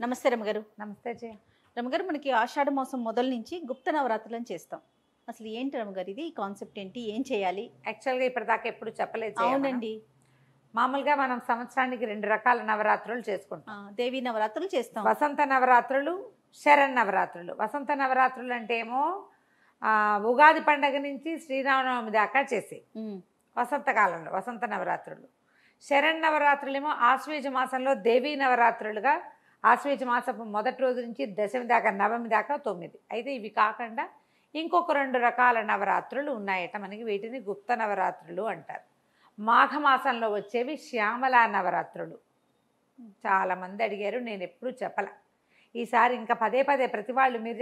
నమస్తే రమగారు. నమస్తే జయ. రమగారు, మనకి ఆషాఢ మాసం మొదలు నుంచి గుప్త నవరాత్రులను చేస్తాం. అసలు ఏంటి రమగారు ఇది? ఈ కాన్సెప్ట్ ఏంటి? ఏం చేయాలి? యాక్చువల్గా ఇప్పటిదాకా ఎప్పుడు చెప్పలేదు జయ మనం. అవునండి. మామూలుగా మనం సంవత్సరానికి 2 రకాల నవరాత్రులు చేసుకుంటాం. దేవీ నవరాత్రులు చేస్తాం. వసంత నవరాత్రులు, శరణ్ నవరాత్రులు. వసంత నవరాత్రులు అంటే ఏమో ఉగాది పండగ నుంచి శ్రీరామనవమి దాకా చేసి ఉమ్, వసంతకాలంలో వసంత నవరాత్రులు. శరణ్ నవరాత్రులు ఏమో ఆశ్వేజ మాసంలో దేవీ నవరాత్రులుగా ఆశ్వేజ మాసపు మొదటి రోజు నుంచి దశమి దాకా నవమి దాకా 9. అయితే ఇవి కాకుండా ఇంకొక 2 రకాల నవరాత్రులు ఉన్నాయట మనకి. వీటిని గుప్త నవరాత్రులు అంటారు. మాఘమాసంలో వచ్చేవి శ్యామలా నవరాత్రులు. చాలామంది అడిగారు, నేను ఎప్పుడూ చెప్పల. ఈసారి ఇంకా పదే పదే ప్రతి వాళ్ళు మీరు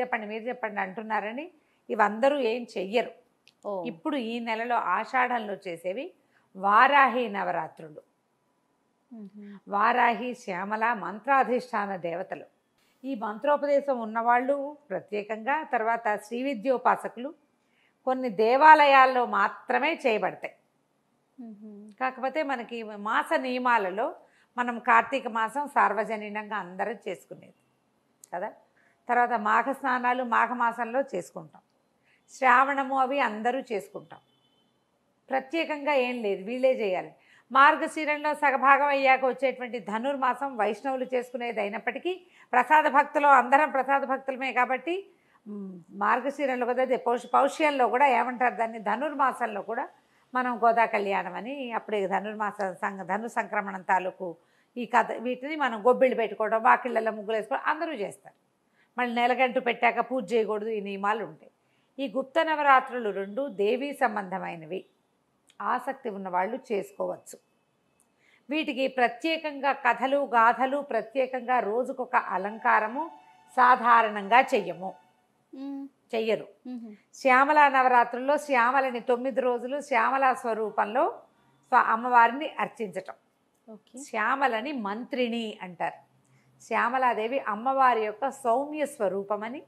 చెప్పండి అంటున్నారని ఇవందరూ ఏం చెయ్యరు. ఓ, ఇప్పుడు ఈ నెలలో ఆషాఢంలో చేసేవి వారాహి నవరాత్రులు. ఉహుం. వారాహి, శ్యామల మంత్రాధిష్టాన దేవతలు. ఈ మంత్రోపదేశం ఉన్నవాళ్ళు ప్రత్యేకంగా, తర్వాత శ్రీ విద్యోపాసకులు కొన్ని దేవాలయాల్లో మాత్రమే చేయబడతాయి. ఉహుం. కాకపోతే మనకి మాస నియమాలలో మనం కార్తీక మాసం సార్వజనీనంగా అందరం చేసుకునేది కదా. తర్వాత మాఘ స్నానాలు మాఘమాసంలో చేసుకుంటాం. శ్రావణము అవి అందరూ చేసుకుంటాం. ప్రత్యేకంగా ఏం లేదు, వీళ్ళే చేయాలి. మార్గశిరంలో సగభాగం అయ్యాక వచ్చేటువంటి ధనుర్మాసం వైష్ణవులు చేసుకునేది అయినప్పటికీ ప్రసాద భక్తులు అందరం ప్రసాద భక్తులమే కాబట్టి మార్గశిరంలో కదా, పౌష్యంలో కూడా ఏమంటారు దాన్ని, ధనుర్మాసంలో కూడా మనం గోదా కళ్యాణం అని అప్పుడే ధనుర్మాస ధను సంక్రమణం తాలూకు ఈ కథ. వీటిని మనం గొబ్బిళ్ళు పెట్టుకోవడం, వాకిళ్ళల్లో ముగ్గులు వేసుకోవడం అందరూ చేస్తారు. మళ్ళీ నెలగంటు పెట్టాక పూజ చేయకూడదు, ఈ నియమాలు ఉంటాయి. ఈ గుప్త నవరాత్రులు 2 దేవీ సంబంధమైనవి. ఆసక్తి ఉన్నవాళ్ళు చేసుకోవచ్చు. వీటికి ప్రత్యేకంగా కథలు గాథలు, ప్రత్యేకంగా రోజుకొక అలంకారము సాధారణంగా చెయ్యరు. ఉహుం. శ్యామల నవరాత్రుల్లో శ్యామలని 9 రోజులు శ్యామల స్వరూపంలో అమ్మవారిని అర్చించటం. ఓకే. శ్యామలని మంత్రిని అంటారు. శ్యామలాదేవి అమ్మవారి యొక్క సౌమ్య స్వరూపమని,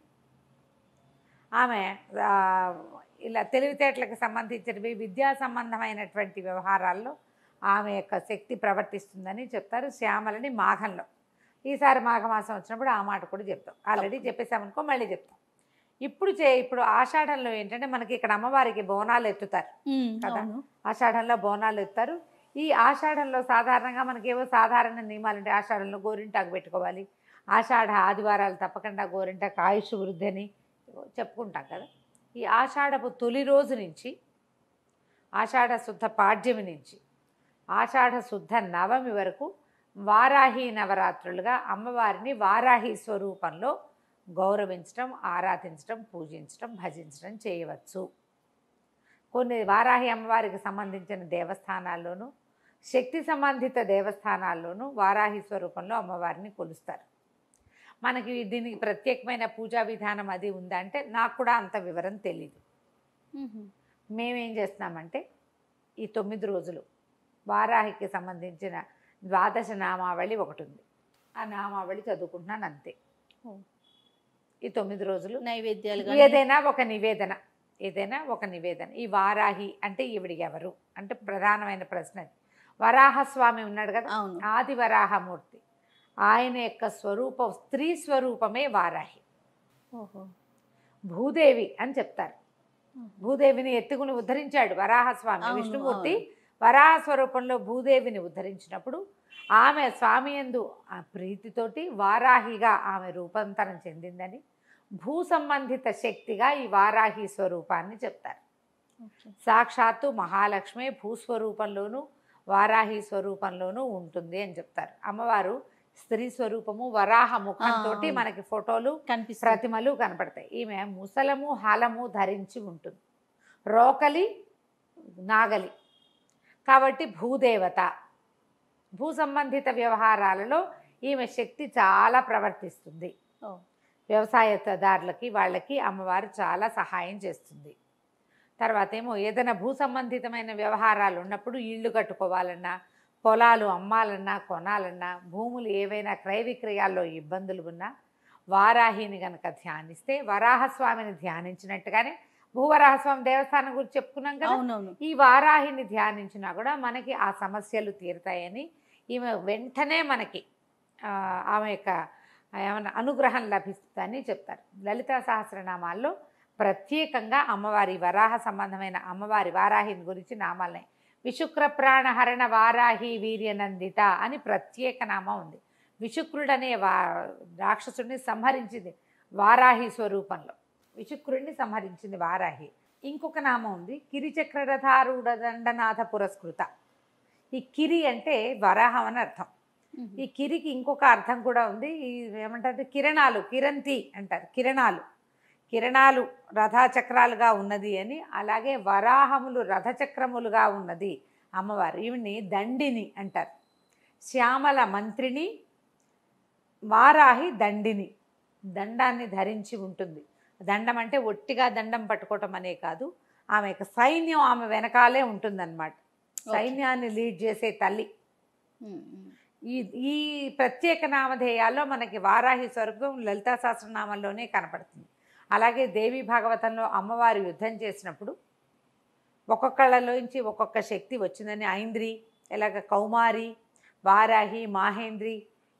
ఆమె ఇలా తెలివితేటలకు సంబంధించినవి, విద్యా సంబంధమైనటువంటి వ్యవహారాల్లో ఆమె యొక్క శక్తి ప్రవర్తిస్తుందని చెప్తారు. శ్యామలని మాఘంలో, ఈసారి మాఘమాసం వచ్చినప్పుడు ఆ మాట కూడా చెప్తాం. ఆల్రెడీ చెప్పేసామనుకో, మళ్ళీ చెప్తాం. ఇప్పుడు ఆషాఢంలో ఏంటంటే మనకి ఇక్కడ అమ్మవారికి బోనాలు ఎత్తుతారు కదా. అవును. ఆషాఢంలో బోనాలు ఎత్తారు. ఈ ఆషాఢంలో సాధారణంగా మనకేవో సాధారణ నియమాలు ఉంటాయి. ఆషాఢంలో గోరింటాకు పెట్టుకోవాలి, ఆషాఢ ఆదివారాలు తప్పకుండా గోరింటాకు ఆయుష్ వృద్ధి అని చెప్పుకుంటాం కదా. ఈ ఆషాఢపు తొలి రోజు నుంచి ఆషాఢ శుద్ధ పాడ్యమి నుంచి ఆషాఢ శుద్ధ నవమి వరకు వారాహి నవరాత్రులుగా అమ్మవారిని వారాహి స్వరూపంలో గౌరవించడం, ఆరాధించడం, పూజించడం, భజించడం చేయవచ్చు. కొన్ని వారాహి అమ్మవారికి సంబంధించిన దేవస్థానాల్లోనూ శక్తి సంబంధిత దేవస్థానాల్లోనూ వారాహి స్వరూపంలో అమ్మవారిని కొలుస్తారు. మనకి దీనికి ప్రత్యేకమైన పూజా విధానం అది ఉందా అంటే నాకు కూడా అంత వివరం తెలీదు. ఉహుం. మేమేం చేస్తున్నామంటే ఈ 9 రోజులు వారాహికి సంబంధించిన ద్వాదశ నామావళి ఒకటి ఉంది, ఆ నామావళి చదువుకుంటున్నాను అంతే. ఓ. ఈ 9 రోజులు నైవేద్యాలు ఏదైనా ఒక నివేదన. ఈ వారాహి అంటే ఈవిడ ఎవరు అంటే ప్రధానమైన ప్రశ్న అది. వరాహస్వామి ఉన్నాడు కదా, అవును. ఆది వరాహమూర్తి, ఆయన యొక్క స్వరూపం స్త్రీ స్వరూపమే వారాహి. ఓహో. భూదేవి అని చెప్తారు. భూదేవిని ఎత్తుకుని ఉద్ధరించాడు వరాహస్వామి. అవును, విష్ణుమూర్తి అవును. వరాహ స్వరూపంలో భూదేవిని ఉద్ధరించినప్పుడు ఆమె స్వామి యందు ఆ ప్రీతితోటి వారాహిగా ఆమె రూపాంతరం చెందిందని, భూ సంబంధిత శక్తిగా ఈ వారాహి స్వరూపాన్ని చెప్తారు. ఓకే. సాక్షాత్తు మహాలక్ష్మి భూస్వరూపంలోనూ వారాహి స్వరూపంలోనూ ఉంటుంది అని చెప్తారు. అమ్మవారు స్త్రీ స్వరూపము, వరాహ ముఖంతో మనకి ఫోటోలు కనిపిస్తుంది. ప్రతిమలు కనపడతాయి. ఈమె ముసలము హాలము ధరించి ఉంటుంది, రోకలి నాగలి కాబట్టి భూదేవత. భూ సంబంధిత వ్యవహారాలలో ఈమె శక్తి చాలా ప్రవర్తిస్తుంది. ఓ. వ్యవసాయదారులకి వాళ్ళకి అమ్మవారు చాలా సహాయం చేస్తుంది. తర్వాత ఏమో ఏదైనా భూ సంబంధితమైన వ్యవహారాలు ఉన్నప్పుడు ఇళ్ళు కట్టుకోవాలన్నా, పొలాలు అమ్మాలన్నా, కొనాలన్నా, భూములు ఏవైనా క్రయ విక్రయాల్లో ఇబ్బందులు ఉన్నా వారాహిని కనుక ధ్యానిస్తే, వరాహస్వామిని ధ్యానించినట్టుగానే భూవరాహస్వామి దేవస్థానం గురించి చెప్పుకున్నాం కదా. అవునవును. ఈ వారాహిని ధ్యానించినా కూడా మనకి ఆ సమస్యలు తీరుతాయని ఈమె వెంటనే మనకి ఆమె యొక్క ఏమన్నా అనుగ్రహం లభిస్తుందని చెప్తారు. లలితా సహస్రనామాల్లో ప్రత్యేకంగా అమ్మవారి వరాహ సంబంధమైన అమ్మవారి వారాహిని గురించి నామాలనే విశుక్ర ప్రాణహరణ వారాహి వీర్యనందిత అని ప్రత్యేక నామం ఉంది. విశుక్రుడనే రాక్షసుడిని సంహరించింది వారాహి స్వరూపంలో, విశుక్రుడిని సంహరించింది వారాహి. ఇంకొక నామం ఉంది కిరిచక్రరథారూఢ దండనాథ పురస్కృత. ఈ కిరి అంటే వరాహం అని అర్థం. ఈ కిరికి ఇంకొక అర్థం కూడా ఉంది. ఏమంటారు, కిరణాలు, కిరంతి అంటారు. కిరణాలు రథచక్రాలుగా ఉన్నది అని. అలాగే వరాహములు రథచక్రములుగా ఉన్నది అమ్మవారు. ఈవిని దండిని అంటారు. శ్యామల మంత్రిని, వారాహి దండిని, దండాన్ని ధరించి ఉంటుంది. దండం అంటే ఒట్టిగా దండం పట్టుకోవటం అనే కాదు, ఆమె యొక్క సైన్యం ఆమె వెనకాలే ఉంటుందన్నమాట. సైన్యాన్ని లీడ్ చేసే తల్లి. ఈ ప్రత్యేక నామధేయాల్లో మనకి వారాహి స్వరూపం లలితా సహస్రనామంలోనే కనపడుతుంది. అలాగే దేవి భాగవతంలో అమ్మవారు యుద్ధం చేసినప్పుడు ఒక్కొక్కళ్ళలోంచి ఒక్కొక్క శక్తి వచ్చిందని, ఐంద్రి, ఇలాగ కౌమారి, వారాహి, మాహేంద్రి,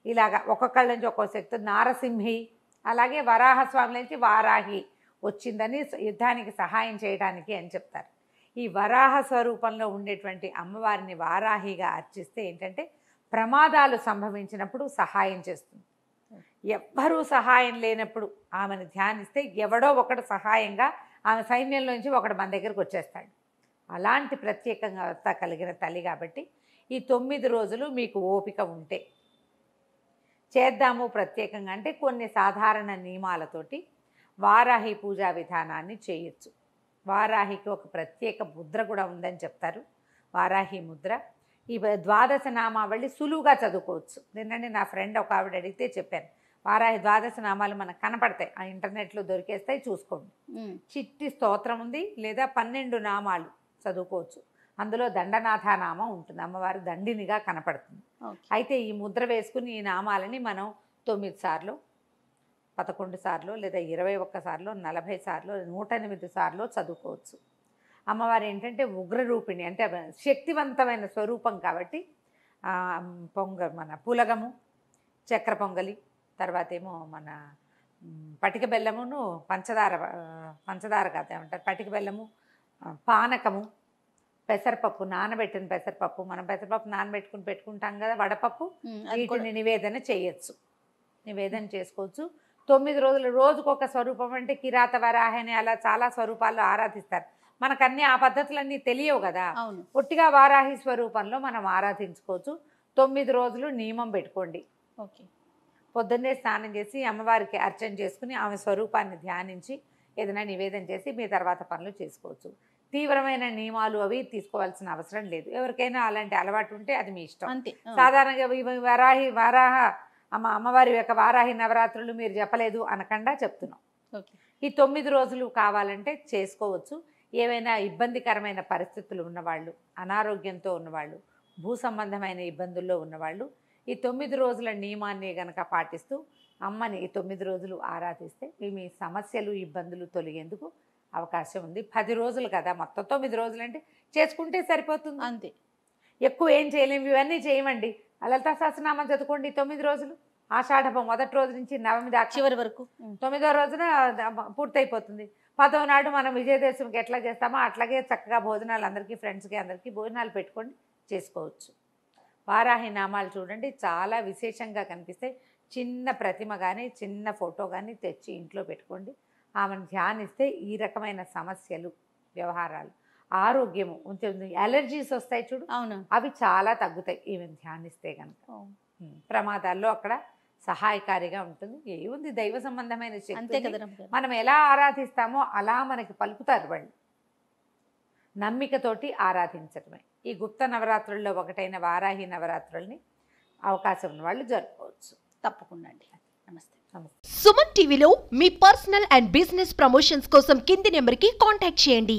ఇలాగ ఒక్కొక్కళ్ళ నుంచి ఒక్కొక్క శక్తి, నారసింహి, అలాగే వరాహస్వామి నుంచి వారాహి వచ్చిందని యుద్ధానికి సహాయం చేయడానికి అని చెప్తారు. ఈ వరాహ స్వరూపంలో ఉండేటువంటి అమ్మవారిని వారాహిగా అర్చిస్తే ఏంటంటే ప్రమాదాలు సంభవించినప్పుడు సహాయం చేస్తుంది. ఎవ్వరూ సహాయం లేనప్పుడు ఆమెను ధ్యానిస్తే ఎవడో ఒకడు సహాయంగా ఆమె సైన్యంలోంచి ఒకడు మన దగ్గరికి వచ్చేస్తాడు. అలాంటి ప్రత్యేకంగా కలిగిన తల్లి కాబట్టి ఈ 9 రోజులు మీకు ఓపిక ఉంటే చేద్దాము ప్రత్యేకంగా. అంటే కొన్ని సాధారణ నియమాలతోటి వారాహి పూజా విధానాన్ని చేయొచ్చు. వారాహికి ఒక ప్రత్యేక ముద్ర కూడా ఉందని చెప్తారు, వారాహి ముద్ర. ఈ 12 నామావళి సులువుగా చదువుకోవచ్చు. నిన్ననే నా ఫ్రెండ్ ఒక ఆవిడ అడిగితే చెప్పాను, వారాహి 12 నామాలు మనకు కనపడతాయి, ఆ ఇంటర్నెట్లో దొరికేస్తాయి, చూసుకోండి. చిట్టి స్తోత్రం ఉంది, లేదా 12 నామాలు చదువుకోవచ్చు. అందులో దండనాథ నామం ఉంటుంది, అమ్మవారు దండినిగా కనపడుతుంది. అయితే ఈ ముద్ర వేసుకుని ఈ నామాలని మనం 9 సార్లు, 11 సార్లు, లేదా 21 సార్లు, 40 సార్లు, 108 సార్లు చదువుకోవచ్చు. అమ్మవారు ఏంటంటే ఉగ్రరూపిణి, అంటే శక్తివంతమైన స్వరూపం కాబట్టి మన పులగము, చక్కెర పొంగలి, తర్వాత ఏమో మన పటిక బెల్లమును పంచదార కాదు ఏమంటారు, పటిక బెల్లము, పానకము, పెసరపప్పు, నానబెట్టిన పెసరపప్పు, మనం పెసరపప్పు నానబెట్టుకుని పెట్టుకుంటాం కదా, వడపప్పు, వీటిని నివేదన చేయొచ్చు, నివేదన చేసుకోవచ్చు. 9 రోజులు రోజుకొక స్వరూపం. అంటే కిరాత వరాహని అలా చాలా స్వరూపాల్లో ఆరాధిస్తారు. మనకన్నీ ఆ పద్ధతులన్నీ తెలియవు కదా, ఒట్టిగా వారాహి స్వరూపంలో మనం ఆరాధించుకోవచ్చు. 9 రోజులు నియమం పెట్టుకోండి. ఓకే, పొద్దున్నే స్నానం చేసి అమ్మవారికి అర్చన చేసుకుని ఆమె స్వరూపాన్ని ధ్యానించి ఏదైనా నివేదన చేసి మీ తర్వాత పనులు చేసుకోవచ్చు. తీవ్రమైన నియమాలు అవి తీసుకోవాల్సిన అవసరం లేదు. ఎవరికైనా అలాంటి అలవాటు ఉంటే అది మీ ఇష్టం. అంతే. సాధారణంగా వారాహ అమ్మవారి యొక్క వారాహి నవరాత్రులు మీరు చెప్పలేదు అనకుండా చెప్తున్నాం. ఈ 9 రోజులు కావాలంటే చేసుకోవచ్చు. ఏవైనా ఇబ్బందికరమైన పరిస్థితులు ఉన్నవాళ్ళు, అనారోగ్యంతో ఉన్నవాళ్ళు, భూ సంబంధమైన ఇబ్బందుల్లో ఉన్నవాళ్ళు ఈ 9 రోజుల నియమాన్ని గనక పాటిస్తూ అమ్మని ఈ 9 రోజులు ఆరాధిస్తే మీ సమస్యలు, ఇబ్బందులు తొలగేందుకు అవకాశం ఉంది. 10 రోజులు కదా, మొత్తం 9 రోజులు అంటే చేసుకుంటే సరిపోతుంది, అంతే. ఎక్కువ ఏం చేయలేము, ఇవన్నీ చేయమండి. లలితా సహస్రనామం చదువుకోండి 9 రోజులు, ఆషాఢం మొదటి రోజు నుంచి నవమి దాకా చివరి వరకు. 9వ రోజున పూర్తయిపోతుంది. 10వ నాడు మనం విజయదశమికి ఎట్లా చేస్తామో అట్లాగే చక్కగా భోజనాలు అందరికీ, ఫ్రెండ్స్కి అందరికీ భోజనాలు పెట్టుకొని చేసుకోవచ్చు. వారాహి నామాలు చూడండి చాలా విశేషంగా కనిపిస్తాయి. చిన్న ప్రతిమ కానీ చిన్న ఫోటో కానీ తెచ్చి ఇంట్లో పెట్టుకోండి. ఆమెను ధ్యానిస్తే ఈ రకమైన సమస్యలు, వ్యవహారాలు, ఆరోగ్యము ఉంటుంది. అలర్జీస్ వస్తాయి చూడు, అవును, అవి చాలా తగ్గుతాయి ఈమెను ధ్యానిస్తే కనుక. ప్రమాదాల్లో అక్కడ సహాయకారిగా ఉంటుంది. ఏముంది, దైవ సంబంధమైన శక్తి, మనం ఎలా ఆరాధిస్తామో అలా మనకి పలుకుతారు వాళ్ళు. నమ్మికతోటి ఆరాధించడమే. ఈ గుప్త నవరాత్రుల్లో ఒకటైన వారాహి నవరాత్రుల్ని అవకాశం ఉన్న వాళ్ళు జరుపుకోవచ్చు. తప్పకుండా అండి. నమస్తే. సుమన్ టీవీలో మీ పర్సనల్ అండ్ బిజినెస్ ప్రమోషన్స్ కోసం కింది నెంబర్కి కాంటాక్ట్ చేయండి.